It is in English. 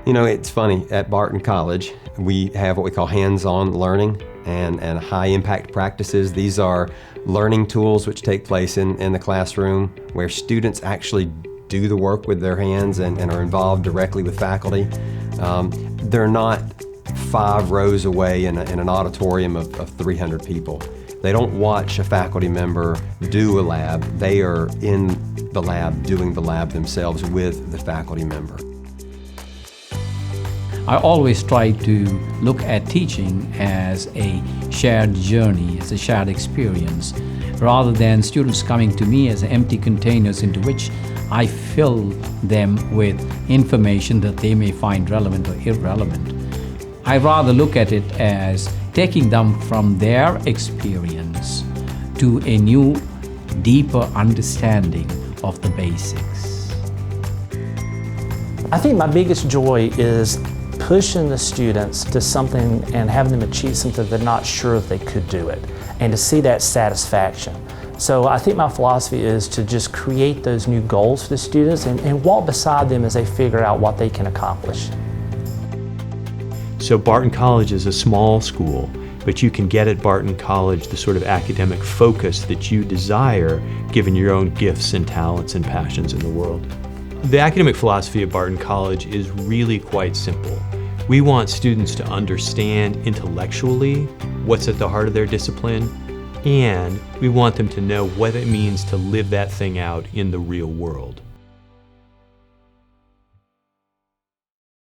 You know, it's funny, at Barton College, we have what we call hands-on learning and high-impact practices. These are learning tools which take place in the classroom where students actually do the work with their hands and are involved directly with faculty. They're not 5 rows away in an auditorium of 300 people. They don't watch a faculty member do a lab. They are in the lab doing the lab themselves with the faculty member. I always try to look at teaching as a shared journey, as a shared experience, rather than students coming to me as empty containers into which I fill them with information that they may find relevant or irrelevant. I rather look at it as taking them from their experience to a new, deeper understanding of the basics. I think my biggest joy is pushing the students to something and having them achieve something they're not sure if they could do it, and to see that satisfaction. So I think my philosophy is to just create those new goals for the students and walk beside them as they figure out what they can accomplish. So Barton College is a small school, but you can get at Barton College the sort of academic focus that you desire given your own gifts and talents and passions in the world. The academic philosophy of Barton College is really quite simple. We want students to understand intellectually what's at the heart of their discipline, and we want them to know what it means to live that thing out in the real world.